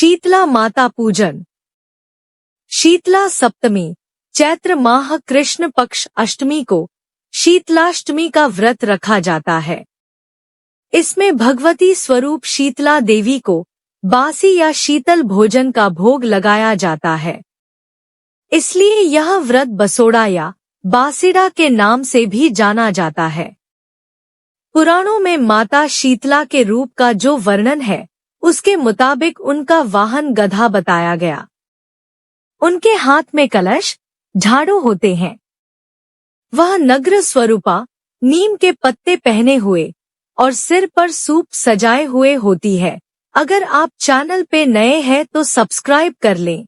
शीतला माता पूजन। शीतला सप्तमी चैत्र माह कृष्ण पक्ष अष्टमी को शीतलाष्टमी का व्रत रखा जाता है। इसमें भगवती स्वरूप शीतला देवी को बासी या शीतल भोजन का भोग लगाया जाता है। इसलिए यह व्रत बसोड़ा या बासिड़ा के नाम से भी जाना जाता है। पुराणों में माता शीतला के रूप का जो वर्णन है, उसके मुताबिक उनका वाहन गधा बताया गया। उनके हाथ में कलश, झाड़ू होते हैं। वह नग्न स्वरूपा, नीम के पत्ते पहने हुए और सिर पर सूप सजाए हुए होती है। अगर आप चैनल पे नए हैं तो सब्सक्राइब कर लें।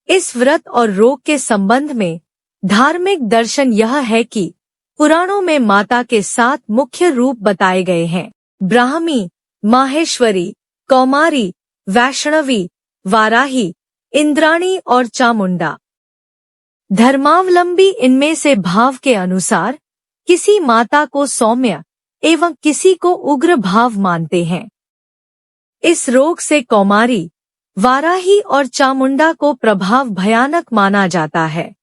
इस व्रत और रोग के संबंध में धार्मिक दर्शन यह है कि पुराणों में माता के 7 मुख्य रूप बताए गए हैं: ब्राह्मी, माहेश्वरी, कौमारी, वैष्णवी, वाराही, इंद्राणी और चामुंडा। धर्मावलंबी इनमें से भाव के अनुसार किसी माता को सौम्य एवं किसी को उग्र भाव मानते हैं। इस रोग से कौमारी, वाराही और चामुंडा को प्रभाव भयानक माना जाता है,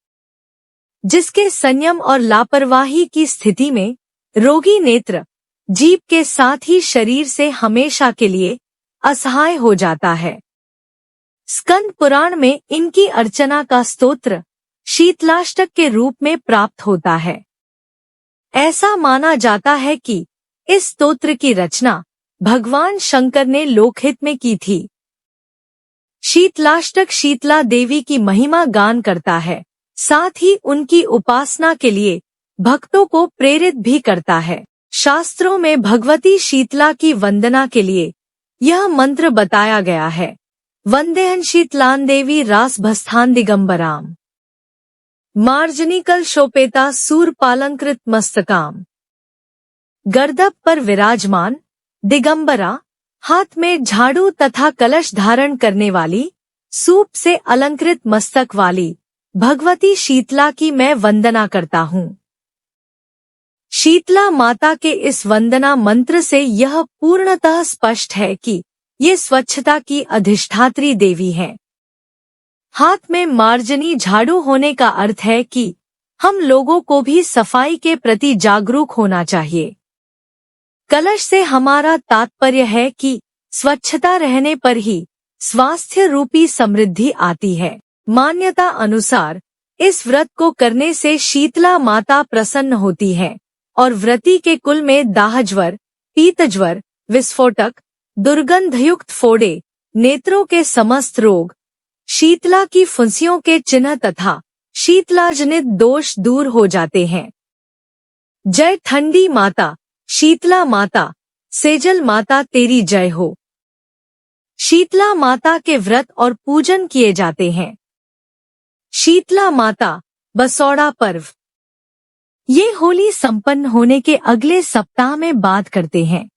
जिसके संयम और लापरवाही की स्थिति में रोगी नेत्र, जीभ के साथ ही शरीर से हमेशा के लिए असहाय हो जाता है। स्कंद पुराण में इनकी अर्चना का स्तोत्र शीतलाष्टक के रूप में प्राप्त होता है। ऐसा माना जाता है कि इस स्तोत्र की रचना भगवान शंकर ने लोकहित में की थी। शीतलाष्टक शीतला देवी की महिमा गान करता है, साथ ही उनकी उपासना के लिए भक्तों को प्रेरित भी करता है। शास्त्रों में भगवती शीतला की वंदना के लिए यह मंत्र बताया गया है: वंदेहन शीतलां देवी रासभस्थान दिगंबराम, मार्जनिकल शोपेता सूरपालंकृत मस्तकाम। गर्दभ पर विराजमान, दिगंबरा, हाथ में झाड़ू तथा कलश धारण करने वाली, सूप से अलंकृत मस्तक वाली भगवती शीतला की मैं वंदना करता हूँ। शीतला माता के इस वंदना मंत्र से यह पूर्णतः स्पष्ट है कि ये स्वच्छता की अधिष्ठात्री देवी हैं। हाथ में मार्जनी झाड़ू होने का अर्थ है कि हम लोगों को भी सफाई के प्रति जागरूक होना चाहिए। कलश से हमारा तात्पर्य है कि स्वच्छता रहने पर ही स्वास्थ्य रूपी समृद्धि आती है। मान्यता अनुसार इस व्रत को करने से शीतला माता प्रसन्न होती है और व्रती के कुल में दाहज्वर, पीतज्वर, विस्फोटक, दुर्गंधयुक्त फोड़े, नेत्रों के समस्त रोग, शीतला की फुंसियों के चिन्ह तथा शीतलाजनित दोष दूर हो जाते हैं। जय ठंडी माता, शीतला माता, सेजल माता तेरी जय हो। शीतला माता के व्रत और पूजन किए जाते हैं। शीतला माता बसौड़ा पर्व ये होली संपन्न होने के अगले सप्ताह में बात करते हैं।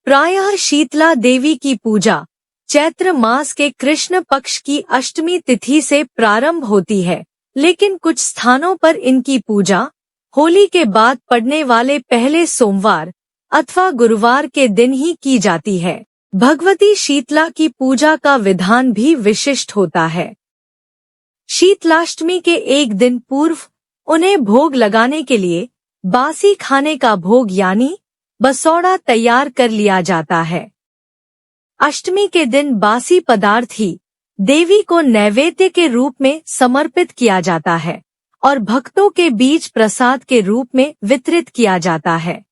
प्रायः शीतला देवी की पूजा चैत्र मास के कृष्ण पक्ष की अष्टमी तिथि से प्रारंभ होती है, लेकिन कुछ स्थानों पर इनकी पूजा होली के बाद पड़ने वाले पहले सोमवार अथवा गुरुवार के दिन ही की जाती है। भगवती शीतला की पूजा का विधान भी विशिष्ट होता है। शीतलाष्टमी के एक दिन पूर्व उन्हें भोग लगाने के लिए बासी खाने का भोग यानी बसौड़ा तैयार कर लिया जाता है। अष्टमी के दिन बासी पदार्थ ही देवी को नैवेद्य के रूप में समर्पित किया जाता है और भक्तों के बीच प्रसाद के रूप में वितरित किया जाता है।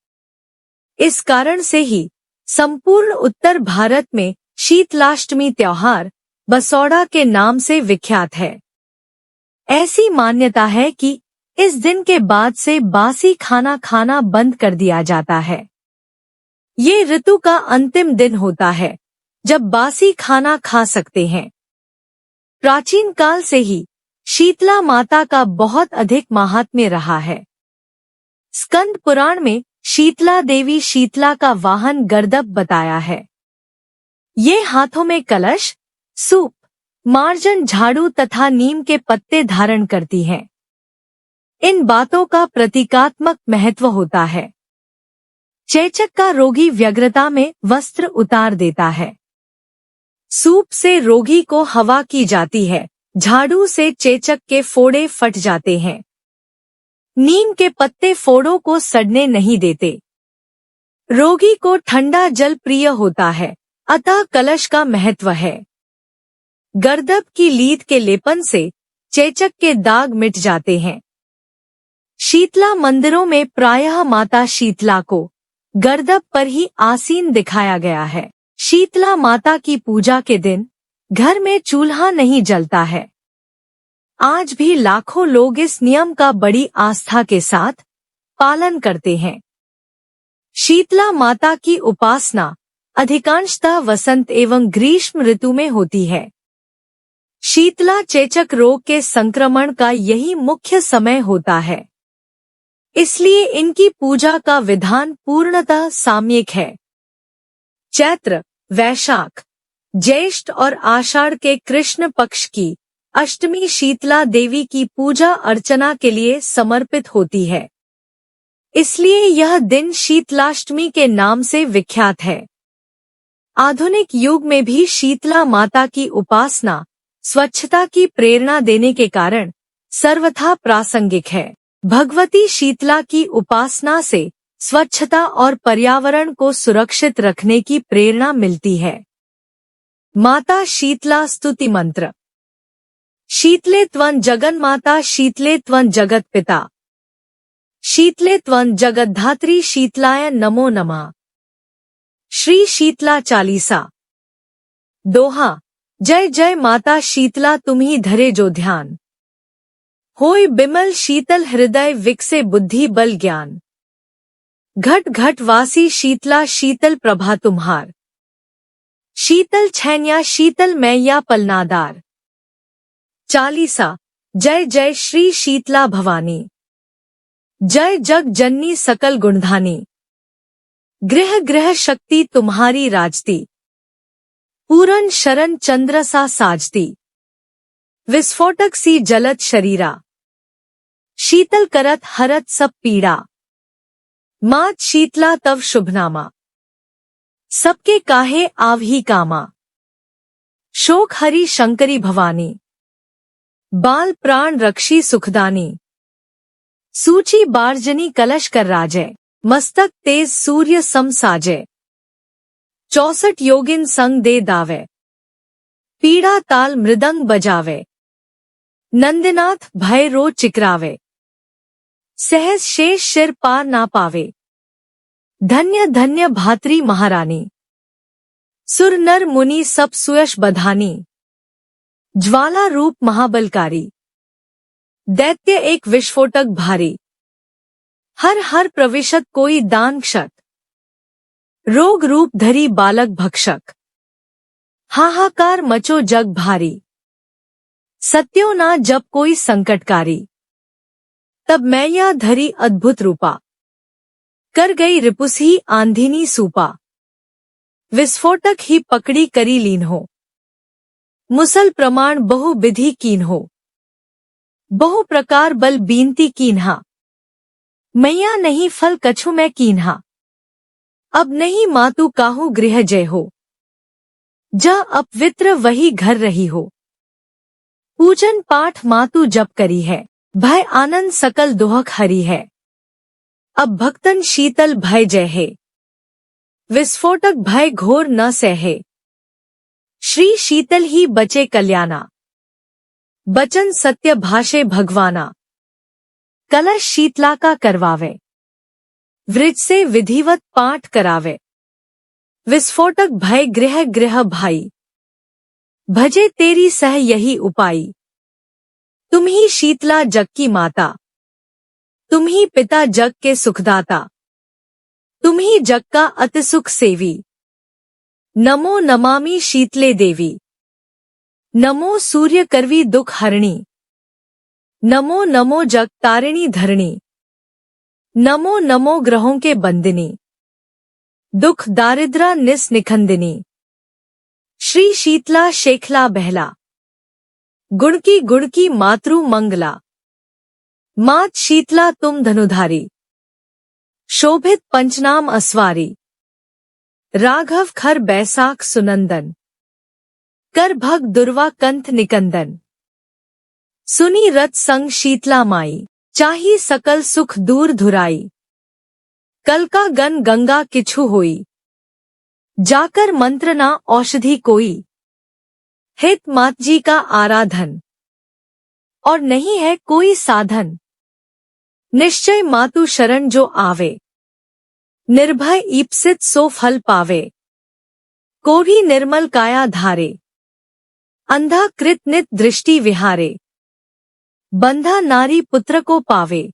इस कारण से ही संपूर्ण उत्तर भारत में शीतलाष्टमी त्योहार बसौड़ा के नाम से विख्यात है। ऐसी मान्यता है कि इस दिन के बाद से बासी खाना खाना बंद कर दिया जाता है। ये ऋतु का अंतिम दिन होता है जब बासी खाना खा सकते हैं। प्राचीन काल से ही शीतला माता का बहुत अधिक महात्म्य रहा है। स्कंद पुराण में शीतला देवी शीतला का वाहन गर्दभ बताया है। ये हाथों में कलश, सूप, मार्जन, झाड़ू तथा नीम के पत्ते धारण करती हैं। इन बातों का प्रतीकात्मक महत्व होता है। चेचक का रोगी व्यग्रता में वस्त्र उतार देता है। सूप से रोगी को हवा की जाती है, झाड़ू से चेचक के फोड़े फट जाते हैं। नीम के पत्ते फोड़ों को सड़ने नहीं देते। रोगी को ठंडा जल प्रिय होता है, अतः कलश का महत्व है। गर्दभ की लीद के लेपन से चेचक के दाग मिट जाते हैं। शीतला मंदिरों में प्रायः माता शीतला को गर्दभ पर ही आसीन दिखाया गया है। शीतला माता की पूजा के दिन घर में चूल्हा नहीं जलता है। आज भी लाखों लोग इस नियम का बड़ी आस्था के साथ पालन करते हैं। शीतला माता की उपासना अधिकांशतः वसंत एवं ग्रीष्म ऋतु में होती है। शीतला चेचक रोग के संक्रमण का यही मुख्य समय होता है, इसलिए इनकी पूजा का विधान पूर्णतः सामयिक है। चैत्र, वैशाख, ज्येष्ठ और आषाढ़ के कृष्ण पक्ष की अष्टमी शीतला देवी की पूजा अर्चना के लिए समर्पित होती है, इसलिए यह दिन शीतलाष्टमी के नाम से विख्यात है। आधुनिक युग में भी शीतला माता की उपासना स्वच्छता की प्रेरणा देने के कारण सर्वथा प्रासंगिक है। भगवती शीतला की उपासना से स्वच्छता और पर्यावरण को सुरक्षित रखने की प्रेरणा मिलती है। माता शीतला स्तुति मंत्र। शीतले त्वं जगन्माता, शीतले त्वं जगत पिता, शीतले त्वं जगद्धात्री, शीतलाय नमो नमः। श्री शीतला चालीसा। दोहा। जय जय माता शीतला, तुम्ही धरे जो ध्यान, होय बिमल शीतल हृदय, विकसे बुद्धि बल ज्ञान। घट घट वासी शीतला, शीतल प्रभा तुम्हार, शीतल छैन्या शीतल मैया पलनादार। चालीसा। जय जय श्री शीतला भवानी, जय जग जननी सकल गुणधानी। गृह गृह शक्ति तुम्हारी राजती, पूरन शरण चंद्र सा साजती। विस्फोटक सी जलत शरीरा, शीतल करत हरत सब पीड़ा। मात शीतला तव शुभनामा, सबके काहे आवही कामा। शोक हरि शंकरी भवानी, बाल प्राण रक्षी सुखदानी। सूची बारजनी कलश कर राजय, मस्तक तेज सूर्य सम साजय। 64 योगिन संग दे दावे, पीड़ा ताल मृदंग बजावे। नंदनाथ भय रो चिकरावे, सहज शेष शिर पार ना पावे। धन्य धन्य भात्री महारानी, सुर नर मुनि सब सुयश बधानी। ज्वाला रूप महाबलकारी, दैत्य एक विस्फोटक भारी। हर हर प्रविशत कोई दान क्षत, रोग रूप धरी बालक भक्षक। हाहाकार मचो जग भारी, सत्यो ना जब कोई संकटकारी। तब मैया धरी अद्भुत रूपा, कर गई रिपुस ही आंधिनी सूपा। विस्फोटक ही पकड़ी करी लीन हो, मुसल प्रमाण बहु विधि कीन हो। बहु प्रकार बल बीनती कीन्हा, मैया नहीं फल कछु मैं कीन्हा। अब नहीं मातु काहू गृह जय हो, जा अपवित्र वही घर रही हो। पूजन पाठ मातु जप करी है, भय आनंद सकल दोहक हरी है। अब भक्तन शीतल भय जय है, विस्फोटक भय घोर न सहे। श्री शीतल ही बचे कल्याणा, बचन सत्य भाषे भगवाना। कलश शीतला का करवावे, वृज से विधिवत पाठ करावे। विस्फोटक भय गृह गृह भाई, भजे तेरी सह यही उपाई। तुम ही शीतला जग की माता, तुम ही पिता जग के सुखदाता। तुम ही जग का अति सुख सेवी, नमो नमामि शीतले देवी। नमो सूर्य करवी दुख हरणी, नमो नमो जग तारिणी धरणी। नमो नमो ग्रहों के बंदिनी, दुख दारिद्रा निस निखंदिनी। श्री शीतला शेखला बहला, गुण की मातृ मंगला। मात शीतला तुम धनुधारी, शोभित पंचनाम अस्वारी। राघव खर बैसाख सुनंदन। कर भग दुर्वा कंथ निकंदन। सुनी रत संग शीतला माई, चाही सकल सुख दूर धुराई। कल का गन गंगा किछु होई, जाकर मंत्र ना औषधि कोई। हित मात जी का आराधन, और नहीं है कोई साधन। निश्चय मातु शरण जो आवे, निर्भय ईप्सित सो फल पावे। को भी निर्मल काया धारे, अंधा कृत नित दृष्टि विहारे। बंधा नारी पुत्र को पावे,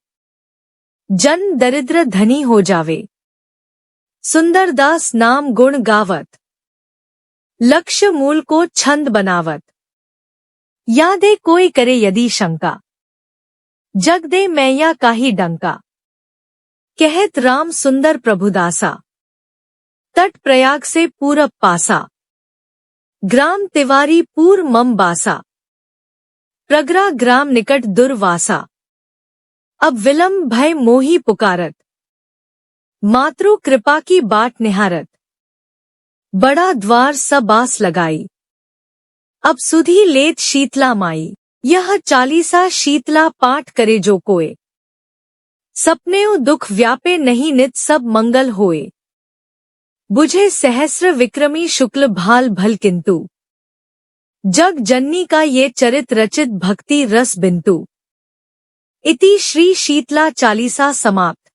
जन दरिद्र धनी हो जावे। सुंदर दास नाम गुण गावत, लक्ष्य मूल को छंद बनावत। यादे कोई करे यदि शंका, जग दे मैया काहि डंका। कहत राम सुंदर प्रभुदासा, तट प्रयाग से पूरब पासा। ग्राम तिवारी पूर मम बासा, प्रगरा ग्राम निकट दुर्वासा। अब विलंब भय मोही पुकारत, मातृ कृपा की बाट निहारत। बड़ा द्वार सब आस लगाई, अब सुधी लेत शीतला माई। यह चालीसा शीतला पाठ करे जो कोय, सपनेउ दुख व्यापे नहीं नित सब मंगल होए। बुझे सहस्र विक्रमी शुक्ल भाल भल किंतु, जग जननी का ये चरित रचित भक्ति रस बिंतु। इति श्री शीतला चालीसा समाप्त।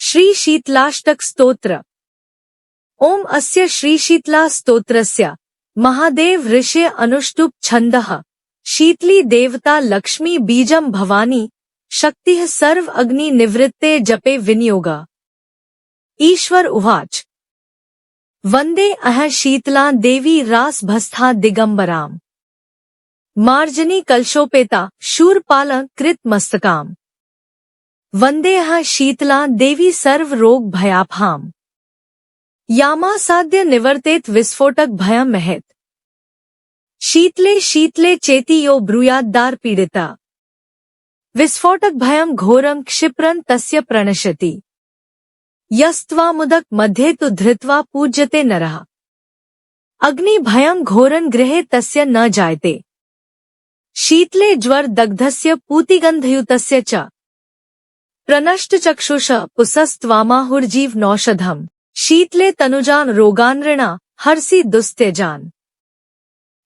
श्री शीतलाष्टक स्तोत्र। ओम अस्य श्री शीतला स्तोत्रस्य महादेव ऋषि अनुष्टुप छंदः। शीतली देवता लक्ष्मी बीजम भवानी, शक्तिः सर्व अग्नि निवृत्ते जपे विनियोगा। ईश्वर उवाच, वंदे अह शीतला देवी रासभस्था दिगंबराम। मार्जनी कलशोपेता शूरपाल कृत मस्तकाम। वंदे अह शीतला देवी सर्व रोग भयापहाम। यामासाद्य निवर्तेत विस्फोटक भयम महत। शीतले शीतले चेति यो ब्रूयाद्दार पीड़िता। विस्फोटक भयम घोरम क्षिप्रं तस्य प्रणश्यति। यस्त्वामुदक मध्ये तु धृत्वा पूज्यते नरः। अग्नि भयम घोरन गृहे तस्य न जायते। शीतले ज्वर दग्धस्य पूतिगंधयुतस्य च। प्रनष्टचक्षुष पुसस्त्वामाहुर्जीव नौषधम। शीतले तनुजान रोगानृणा हर्षि दुस्त्यजान।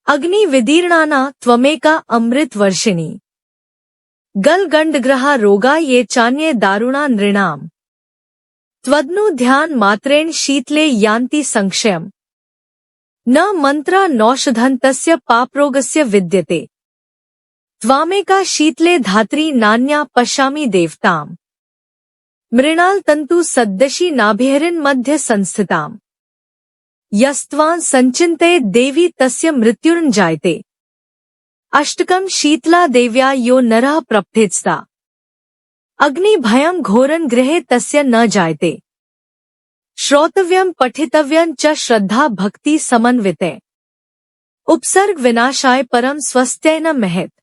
अग्नि विदीर्णाना त्वमेका अमृत वर्षिणी। गलगंडग्रहा रोगा ये चान्ये दारुणा नृणाम। त्वदनु ध्यान मात्रेण शीतले यान्ति संक्षयम्। न मंत्रा नौषधं तस्य पापरोगस्य विद्यते। त्वामेका शीतले धात्री नान्या पश्यामि देवताम्। मृणाल तंतु सद्दशी नाभिहरिन् मध्य संस्थिताम्। यस्त्वां संचिन्ते देवी तस्य मृत्युर्न जायते। अष्टकम् शीतला देव्या यो नरः प्रप्थेत्स्ता। अग्नि भयं घोरन गृहे तस्य न जायते। श्रोतव्यं पठितव्यं च श्रद्धा भक्ति समन्विते। उपसर्ग विनाशाय परम स्वस्त्यै न महत्।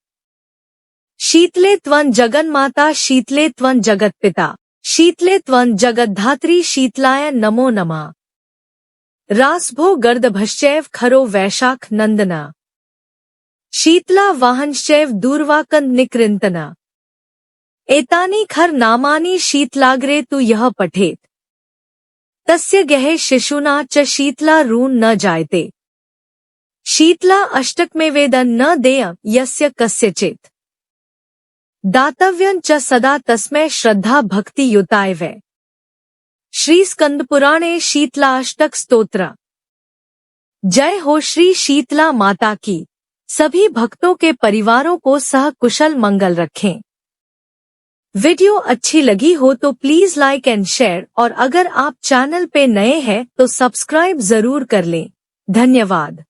शीतले त्वं जगन्माता शीतले त्वं जगत्पिता। शीतले त्वं जगद्धात्री शीतलाय नमो नमः। रासभो गर्दभश्चैव खरो वैशाख नंदना। शीतला वाहनश्चैव दूर्वाकंद निकृंतना। एतानि खर नामानि शीतलाग्रे तु यः पठेत। तस्य गहे शिशुना च शीतला रून न जायते। शीतला अष्टक में वेदन न देय यस्य कस्यचित्। दातव्यं च सदा तस्मै श्रद्धा भक्ति युताय वै। श्री स्कंद पुराणे शीतला अष्टक स्तोत्र। जय हो श्री शीतला माता की। सभी भक्तों के परिवारों को सह कुशल मंगल रखें। वीडियो अच्छी लगी हो तो प्लीज लाइक एंड शेयर, और अगर आप चैनल पे नए हैं तो सब्सक्राइब जरूर कर लें। धन्यवाद।